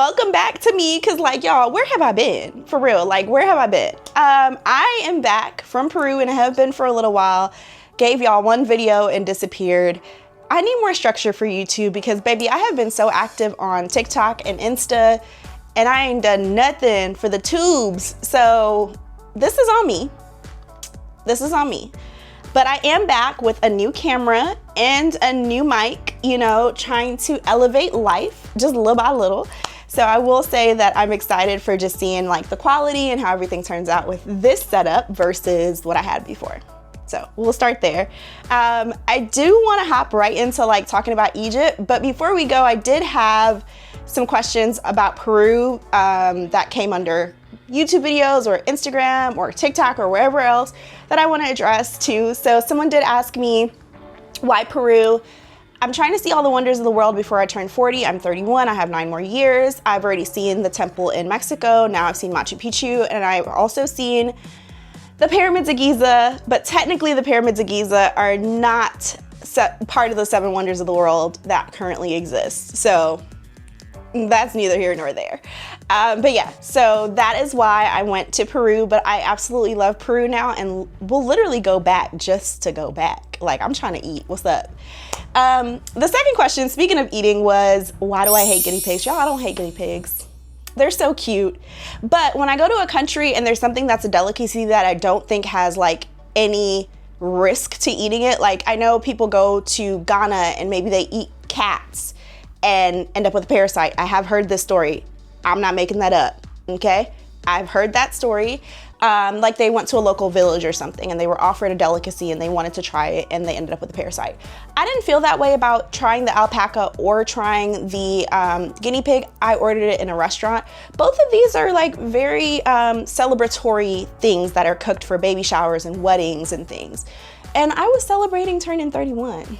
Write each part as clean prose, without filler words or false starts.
welcome back to me, because like, y'all, where have I been? For real, like, where have I been? I am back from Peru and I have been for a little while. Gave y'all one video and disappeared. I need more structure for YouTube because, baby, I have been so active on TikTok and Insta and I ain't done nothing for the tubes. So this is on me. This is on me. But I am back with a new camera and a new mic, you know, trying to elevate life just little by little. So I will say that I'm excited for just seeing like the quality and how everything turns out with this setup versus what I had before. So we'll start there. I do want to hop right into like talking about Egypt, but before we go, I did have some questions about Peru that came under YouTube videos or Instagram or TikTok or wherever else that I want to address too. So someone did ask me, why Peru? I'm trying to see all the wonders of the world before I turn 40. I'm 31, I have 9 more years. I've already seen the temple in Mexico. Now I've seen Machu Picchu, and I've also seen the pyramids of Giza, but technically the pyramids of Giza are not part of the 7 wonders of the world that currently exist. So that's neither here nor there. But yeah, so that is why I went to Peru, but I absolutely love Peru now and will literally go back just to go back. Like, I'm trying to eat, what's up? The second question, speaking of eating, was why do I hate guinea pigs? Y'all, I don't hate guinea pigs. They're so cute. But when I go to a country and there's something that's a delicacy that I don't think has like any risk to eating it, like I know people go to Ghana and maybe they eat cats and end up with a parasite. I have heard this story. I'm not making that up, okay? I've heard that story. Like they went to a local village or something and they were offered a delicacy and they wanted to try it and they ended up with a parasite. I didn't feel that way about trying the alpaca or trying the guinea pig. I ordered it in a restaurant. Both of these are like very celebratory things that are cooked for baby showers and weddings and things. And I was celebrating turning 31.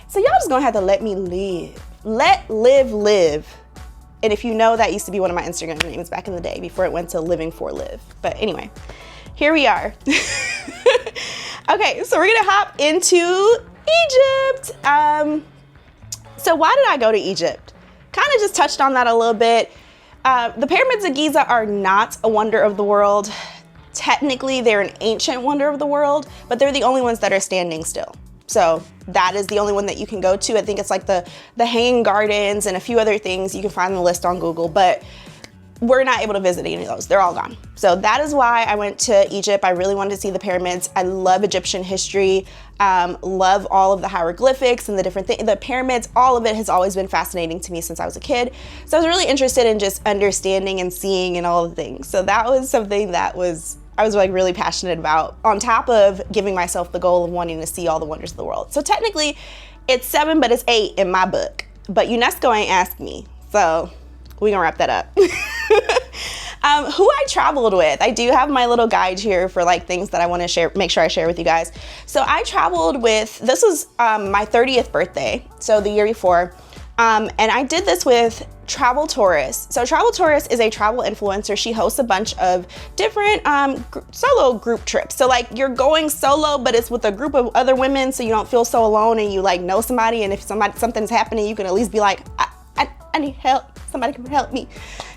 So y'all just gonna have to let me live. Live. And if you know, that used to be one of my Instagram names back in the day before it went to Living for Live. But anyway, here we are. Okay, so we're gonna hop into Egypt. So why did I go to Egypt? Kind of just touched on that a little bit. The pyramids of Giza are not a wonder of the world. Technically, they're an ancient wonder of the world, but they're the only ones that are standing still. So that is the only one that you can go to. I think it's like the Hanging Gardens and a few other things. You can find the list on Google, but we're not able to visit any of those. They're all gone. So that is why I went to Egypt. I really wanted to see the pyramids. I love Egyptian history, love all of the hieroglyphics and the different things, the pyramids, all of it has always been fascinating to me since I was a kid. So I was really interested in just understanding and seeing and all the things. So that was something that I was like really passionate about, on top of giving myself the goal of wanting to see all the wonders of the world. So technically it's 7, but it's 8 in my book, but UNESCO ain't asked me. So we gonna wrap that up. Who I traveled with. I do have my little guide here for like things that I want to share, make sure I share with you guys. So I traveled with, this was my 30th birthday. So the year before. And I did this with Travel Tourist. So Travel Tourist is a travel influencer. She hosts a bunch of different solo group trips. So like you're going solo, but it's with a group of other women, so you don't feel so alone and you like know somebody. And if something's happening, you can at least be like, I need help. Somebody can help me.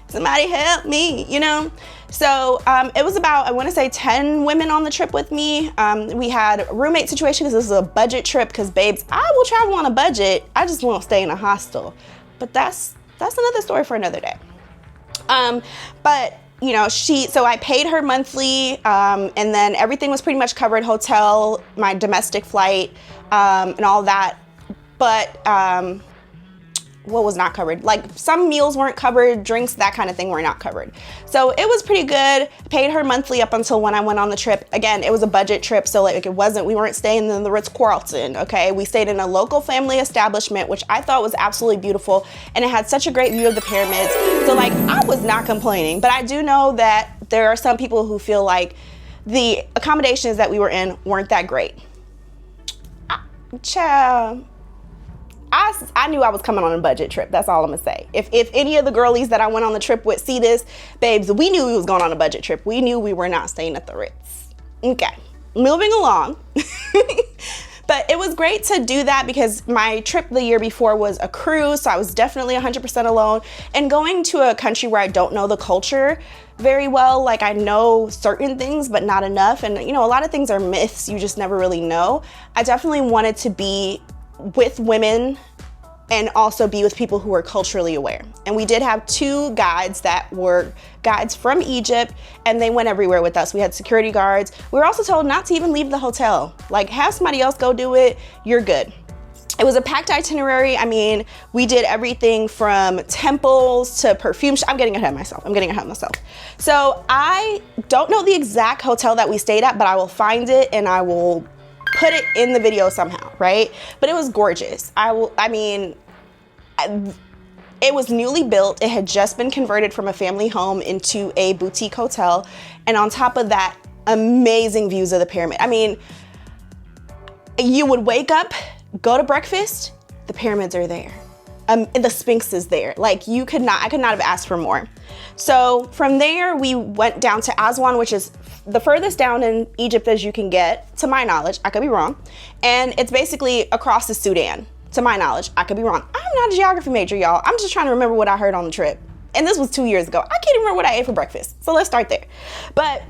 Somebody help me, you know? So it was about, I want to say 10 women on the trip with me. We had a roommate situation because this is a budget trip, because babes, I will travel on a budget. I just won't stay in a hostel. But that's another story for another day. But you know, so I paid her monthly, and then everything was pretty much covered, hotel, my domestic flight, and all that. But what was not covered? Like some meals weren't covered, drinks, that kind of thing were not covered. So it was pretty good. Paid her monthly up until when I went on the trip. Again, it was a budget trip, so like we weren't staying in the Ritz-Carlton, okay? We stayed in a local family establishment, which I thought was absolutely beautiful, and it had such a great view of the pyramids. So like, I was not complaining, but I do know that there are some people who feel like the accommodations that we were in weren't that great. Child. I knew I was coming on a budget trip. That's all I'm gonna say. If any of the girlies that I went on the trip with see this, babes, we knew we was going on a budget trip. We knew we were not staying at the Ritz. Okay, moving along. But it was great to do that because my trip the year before was a cruise, so I was definitely 100% alone. And going to a country where I don't know the culture very well, like I know certain things, but not enough. And you know, a lot of things are myths, you just never really know. I definitely wanted to be with women and also be with people who were culturally aware. And we did have 2 guides that were guides from Egypt, and they went everywhere with us. We had security guards. We were also told not to even leave the hotel. Like, have somebody else go do it, you're good. It was a packed itinerary. I mean, we did everything from temples to perfume. I'm getting ahead of myself. So I don't know the exact hotel that we stayed at, but I will find it and I will put it in the video somehow, right? But it was gorgeous. It was newly built. It had just been converted from a family home into a boutique hotel. And on top of that, amazing views of the pyramid. I mean, you would wake up, go to breakfast, the pyramids are there. The Sphinx is there. Like I could not have asked for more. So from there, we went down to Aswan, which is the furthest down in Egypt as you can get, to my knowledge. I could be wrong. And it's basically across the Sudan, to my knowledge. I could be wrong. I'm not a geography major, y'all. I'm just trying to remember what I heard on the trip. And this was 2 years ago. I can't even remember what I ate for breakfast. So let's start there. But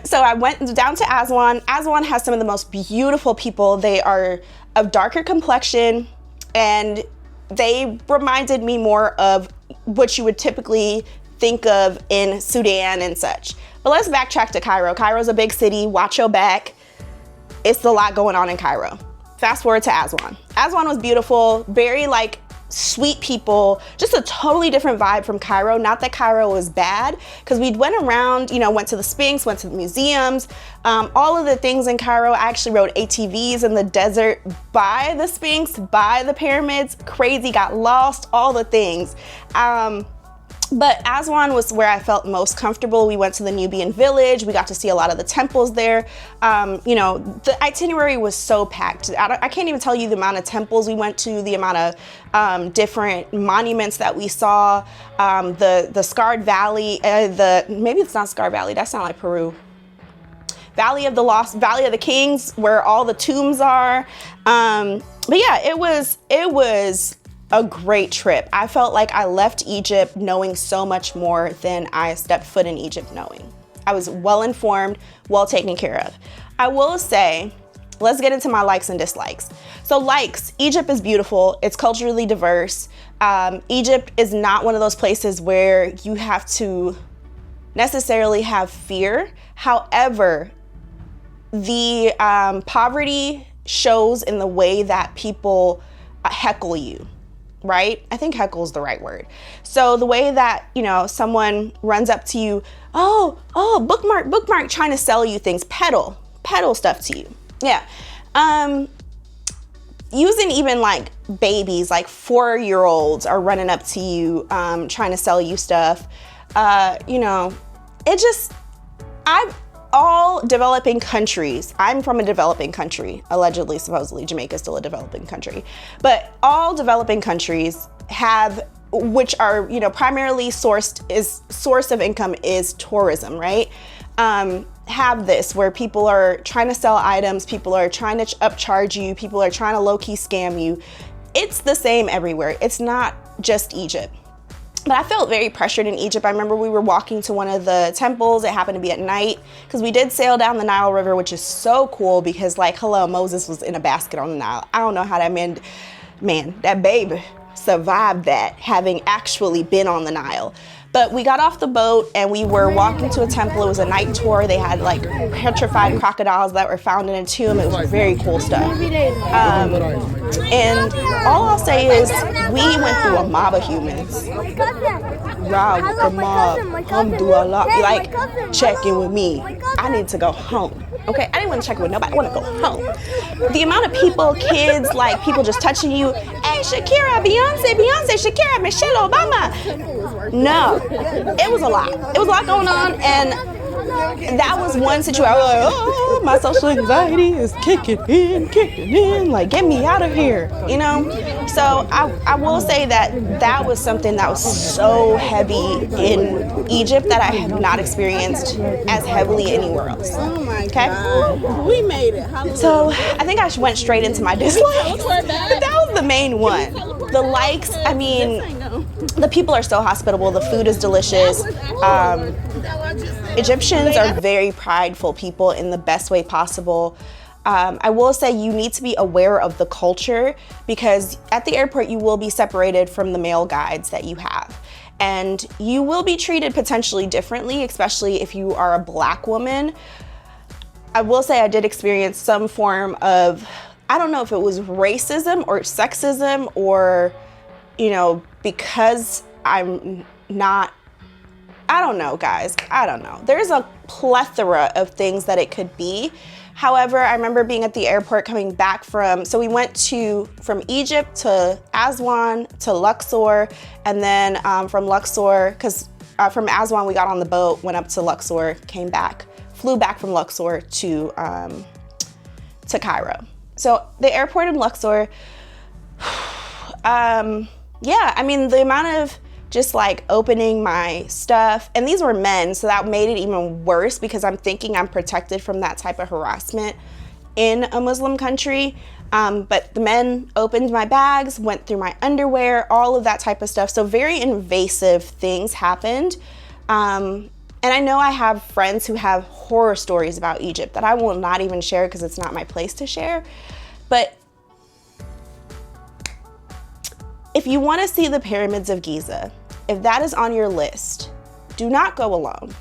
so I went down to Aswan. Aswan has some of the most beautiful people. They are of darker complexion, and they reminded me more of what you would typically think of in Sudan and such. But let's backtrack to Cairo. Cairo's a big city, watch your back. It's a lot going on in Cairo. Fast forward to Aswan. Aswan was beautiful, very like sweet people, just a totally different vibe from Cairo. Not that Cairo was bad, because we went around, you know, went to the Sphinx, went to the museums, all of the things in Cairo. I actually rode ATVs in the desert by the Sphinx, by the pyramids, crazy, got lost, all the things. But Aswan was where I felt most comfortable. We went to the Nubian village. We got to see a lot of the temples there. You know, the itinerary was so packed. I can't even tell you the amount of temples we went to, the amount of different monuments that we saw. The Scarred Valley, maybe it's not Scarred Valley, that sounds like Peru. Valley of the Lost, Valley of the Kings, where all the tombs are. But yeah, it was a great trip. I felt like I left Egypt knowing so much more than I stepped foot in Egypt knowing. I was well informed, well taken care of. I will say, let's get into my likes and dislikes. So likes, Egypt is beautiful. It's culturally diverse. Egypt is not one of those places where you have to necessarily have fear. However, the poverty shows in the way that people heckle you. Right? I think heckle is the right word. So the way that, you know, someone runs up to you, oh, bookmark, trying to sell you things, peddle stuff to you. Yeah. Using even like babies, like 4-year-olds are running up to you, trying to sell you stuff. You know, all developing countries, I'm from a developing country, allegedly, supposedly, Jamaica is still a developing country, but all developing countries have, which are, you know, primarily source of income is tourism, right? Have this where people are trying to sell items, people are trying to upcharge you, people are trying to low-key scam you. It's the same everywhere. It's not just Egypt. But I felt very pressured in Egypt. I remember we were walking to one of the temples. It happened to be at night because we did sail down the Nile River, which is so cool because, like, hello, Moses was in a basket on the Nile. I don't know how that man, that baby survived that, having actually been on the Nile. But we got off the boat and we were walking to a temple. It was a night tour. They had like petrified crocodiles that were found in a tomb. It was very cool stuff. And all I'll say is we went through a mob of humans. Wow, the mob, alhamdulillah, like check in with me. I need to go home. Okay, I didn't want to check in with nobody. I want to go home. The amount of people, kids, like people just touching you. Hey, Shakira, Beyonce, Shakira, Michelle Obama. No, it was a lot. It was a lot going on, and that was one situation. I was like, oh, my social anxiety is kicking in, like, get me out of here, you know? So I will say that was something that was so heavy in Egypt that I have not experienced as heavily anywhere else. Oh my God. We made it. Hallelujah. So I think I went straight into my dislikes. But that was the main one. The likes, I mean, the people are so hospitable. The food is delicious. Egyptians are very prideful people in the best way possible. I will say you need to be aware of the culture, because at the airport you will be separated from the male guides that you have. And you will be treated potentially differently, especially if you are a Black woman. I will say I did experience some form of, I don't know if it was racism or sexism, or, you know, because I'm not, I don't know, guys. I don't know. There's a plethora of things that it could be. However, I remember being at the airport coming back so we went from Egypt to Aswan to Luxor, and then from Luxor, because from Aswan we got on the boat, went up to Luxor, came back, flew back from Luxor to Cairo. So the airport in Luxor, yeah, I mean, the amount of just like opening my stuff, and these were men, so that made it even worse, because I'm thinking I'm protected from that type of harassment in a Muslim country. But the men opened my bags, went through my underwear, all of that type of stuff. So very invasive things happened. And I know I have friends who have horror stories about Egypt that I will not even share because it's not my place to share. But if you want to see the pyramids of Giza, if that is on your list, do not go alone.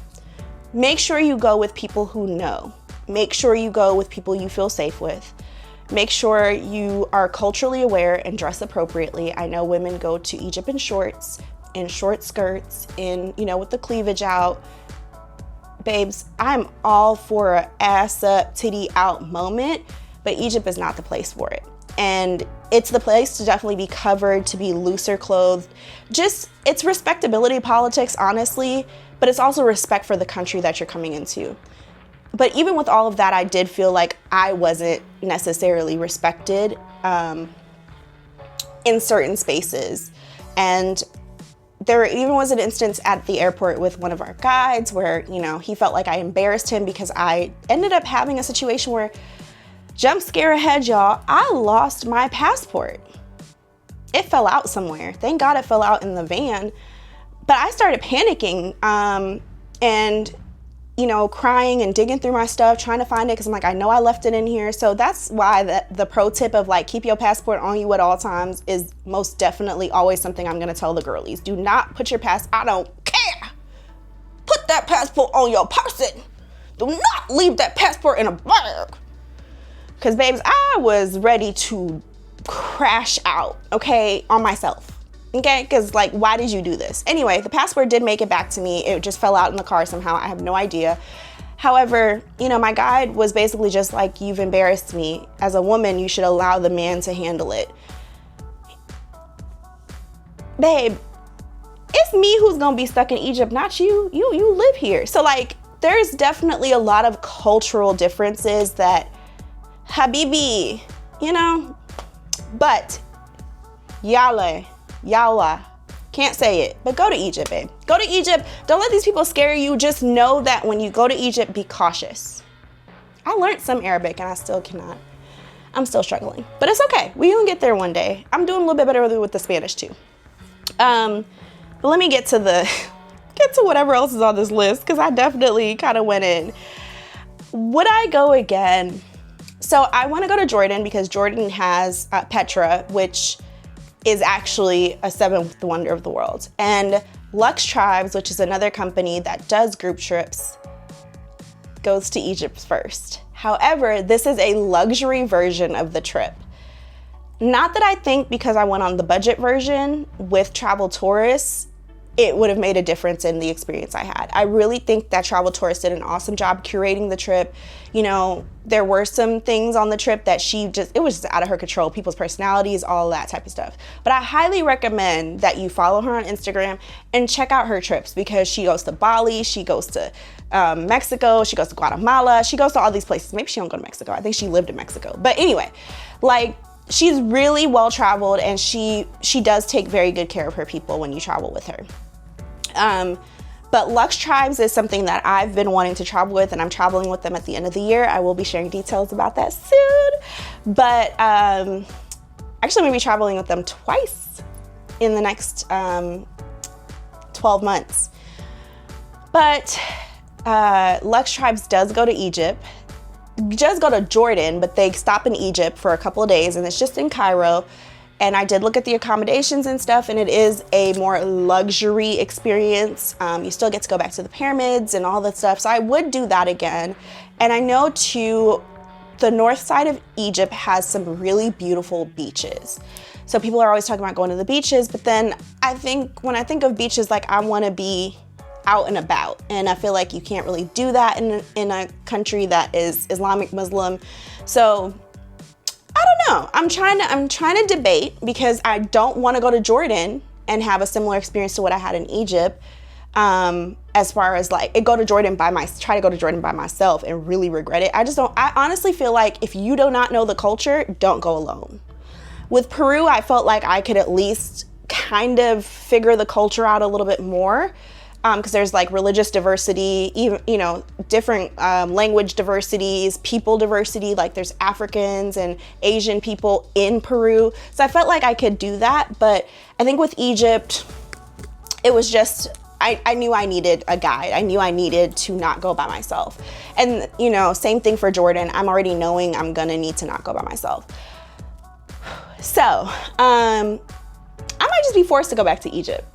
Make sure you go with people who know. Make sure you go with people you feel safe with. Make sure you are culturally aware and dress appropriately. I know women go to Egypt in shorts, in short skirts, in, you know, with the cleavage out. Babes, I'm all for a ass up, titty out moment, but Egypt is not the place for it. And it's the place to definitely be covered, to be looser clothed. Just, it's respectability politics, honestly, but it's also respect for the country that you're coming into. But even with all of that, I did feel like I wasn't necessarily respected in certain spaces. And there even was an instance at the airport with one of our guides where, you know, he felt like I embarrassed him because I ended up having a situation where, jump scare ahead, y'all, I lost my passport. It fell out somewhere. Thank God it fell out in the van. But I started panicking and, you know, crying and digging through my stuff, trying to find it, because I'm like, I know I left it in here. So that's why the pro tip of like, keep your passport on you at all times is most definitely always something I'm gonna tell the girlies. Do not put your I don't care. Put that passport on your person. Do not leave that passport in a bag. Because, babes, I was ready to crash out, okay, on myself, okay? Because, like, why did you do this? Anyway, the passport did make it back to me. It just fell out in the car somehow. I have no idea. However, you know, my guide was basically just like, you've embarrassed me. As a woman, you should allow the man to handle it. Babe, it's me who's going to be stuck in Egypt, not you. You live here. So, like, there's definitely a lot of cultural differences that, Habibi, you know, but Yalla, can't say it, but go to Egypt, babe. Go to Egypt. Don't let these people scare you. Just know that when you go to Egypt, be cautious. I learned some Arabic and I still cannot. I'm still struggling, but it's okay. We gonna get there one day. I'm doing a little bit better with the Spanish too. But let me get to whatever else is on this list, because I definitely kind of went in. Would I go again? So I want to go to Jordan because Jordan has Petra, which is actually a seventh wonder of the world. And Lux Tribes, which is another company that does group trips, goes to Egypt first. However, this is a luxury version of the trip. Not that I think because I went on the budget version with travel tourists, it would have made a difference in the experience I had. I really think that Travel Tourist did an awesome job curating the trip. You know, there were some things on the trip that it was just out of her control, people's personalities, all that type of stuff. But I highly recommend that you follow her on Instagram and check out her trips, because she goes to Bali, she goes to Mexico, she goes to Guatemala, she goes to all these places. Maybe she don't go to Mexico. I think she lived in Mexico. But anyway, like, she's really well traveled, and she does take very good care of her people when you travel with her. But Lux Tribes is something that I've been wanting to travel with, and I'm traveling with them at the end of the year. I will be sharing details about that soon. But actually, I'm going to be traveling with them twice in the next 12 months. But Lux Tribes does go to Egypt. Does go to Jordan, but they stop in Egypt for a couple of days, and it's just in Cairo. And I did look at the accommodations and stuff, and it is a more luxury experience. You still get to go back to the pyramids and all that stuff. So I would do that again. And I know too, the north side of Egypt has some really beautiful beaches. So people are always talking about going to the beaches, but then when I think of beaches, like, I want to be out and about. And I feel like you can't really do that in a country that is Islamic Muslim. So I don't know. I'm trying to debate, because I don't want to go to Jordan and have a similar experience to what I had in Egypt. As far as like, try to go to Jordan by myself and really regret it. I honestly feel like if you do not know the culture, don't go alone. With Peru, I felt like I could at least kind of figure the culture out a little bit more. Because there's like religious diversity, even, you know, different language diversities, people diversity, like there's Africans and Asian people in Peru. So I felt like I could do that. But I think with Egypt, it was just, I knew I needed a guide. I knew I needed to not go by myself. And, you know, same thing for Jordan. I'm already knowing I'm gonna need to not go by myself. So I might just be forced to go back to Egypt.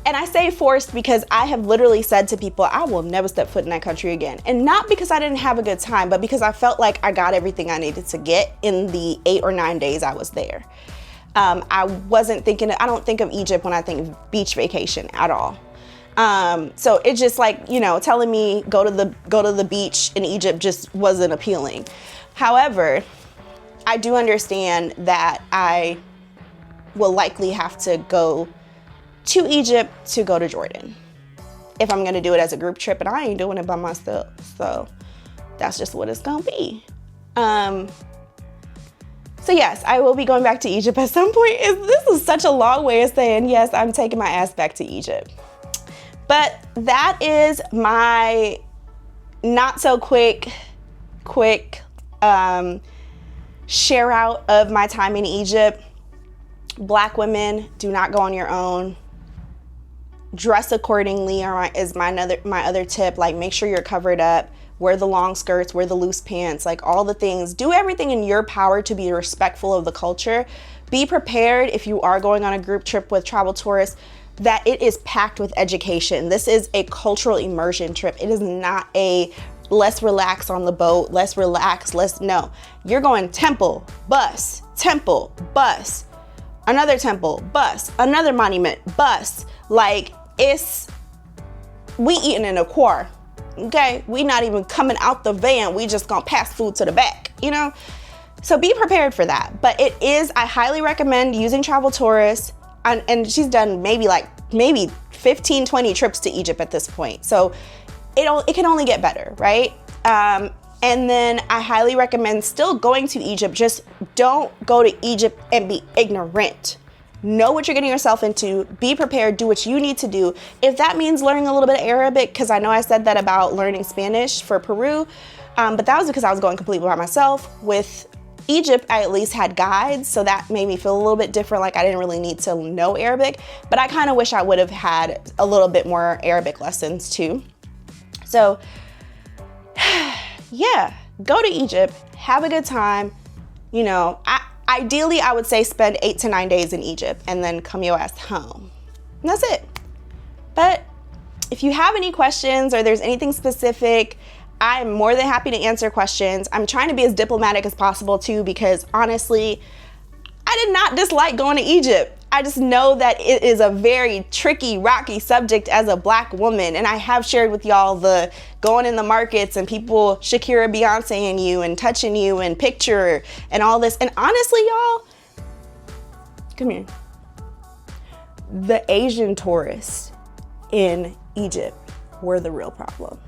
And I say forced because I have literally said to people, I will never step foot in that country again. And not because I didn't have a good time, but because I felt like I got everything I needed to get in the 8 or 9 days I was there. I don't think of Egypt when I think of beach vacation at all. So it's just like, you know, telling me go to the beach in Egypt just wasn't appealing. However, I do understand that I will likely have to go to Egypt to go to Jordan if I'm gonna do it as a group trip, and I ain't doing it by myself, so that's just what it's gonna be. So yes, I will be going back to Egypt at some point. This is such a long way of saying yes, I'm taking my ass back to Egypt. But that is my not so quick share out of my time in Egypt. Black women, do not go on your own. Dress accordingly is my other tip. Like, make sure you're covered up, wear the long skirts, wear the loose pants, like all the things. Do everything in your power to be respectful of the culture. Be prepared if you are going on a group trip with Travel Tourists that it is packed with education. This is a cultural immersion trip. It is not a let's relax on the boat, no. You're going temple, bus, another temple, bus, another monument, bus. Like, we eating in a car, okay? We not even coming out the van. We just gonna pass food to the back, you know? So be prepared for that. But I highly recommend using Travel Tourists. And she's done maybe 15, 20 trips to Egypt at this point. So it can only get better, right? And then I highly recommend still going to Egypt. Just don't go to Egypt and be ignorant. Know what you're getting yourself into. Be prepared. Do what you need to do. If that means learning a little bit of Arabic, because I know I said that about learning Spanish for Peru, but that was because I was going completely by myself. With Egypt, I at least had guides, so that made me feel a little bit different, like I didn't really need to know Arabic, but I kind of wish I would have had a little bit more Arabic lessons too. So yeah, go to Egypt, have a good time. You know, ideally I would say spend 8 to 9 days in Egypt and then come your ass home. And that's it. But if you have any questions or there's anything specific, I'm more than happy to answer questions. I'm trying to be as diplomatic as possible too, because honestly, I did not dislike going to Egypt. I just know that it is a very tricky, rocky subject as a Black woman. And I have shared with y'all the going in the markets and people Shakira Beyonceing you and touching you and picture and all this. And honestly, y'all, come here. The Asian tourists in Egypt were the real problem.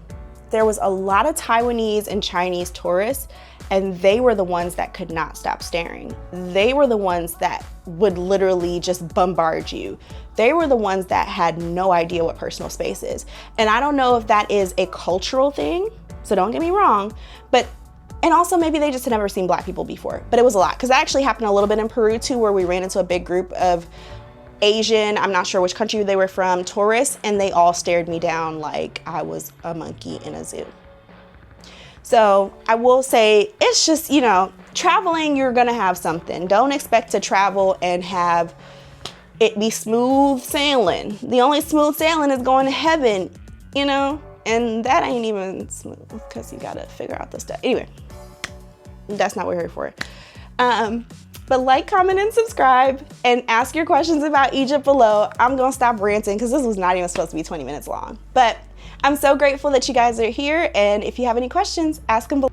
There was a lot of Taiwanese and Chinese tourists, and they were the ones that could not stop staring. They were the ones that would literally just bombard you. They were the ones that had no idea what personal space is. And I don't know if that is a cultural thing, so don't get me wrong, and also maybe they just had never seen Black people before, but it was a lot. Because that actually happened a little bit in Peru too, where we ran into a big group of Asian, I'm not sure which country they were from, tourists, and they all stared me down like I was a monkey in a zoo. So I will say, it's just, you know, traveling, you're gonna have something. Don't expect to travel and have it be smooth sailing. The only smooth sailing is going to heaven, you know? And that ain't even smooth because you gotta figure out the stuff. Anyway, that's not what we're here for. But like, comment, and subscribe, and ask your questions about Egypt below. I'm gonna stop ranting because this was not even supposed to be 20 minutes long. But I'm so grateful that you guys are here, and if you have any questions, ask them below.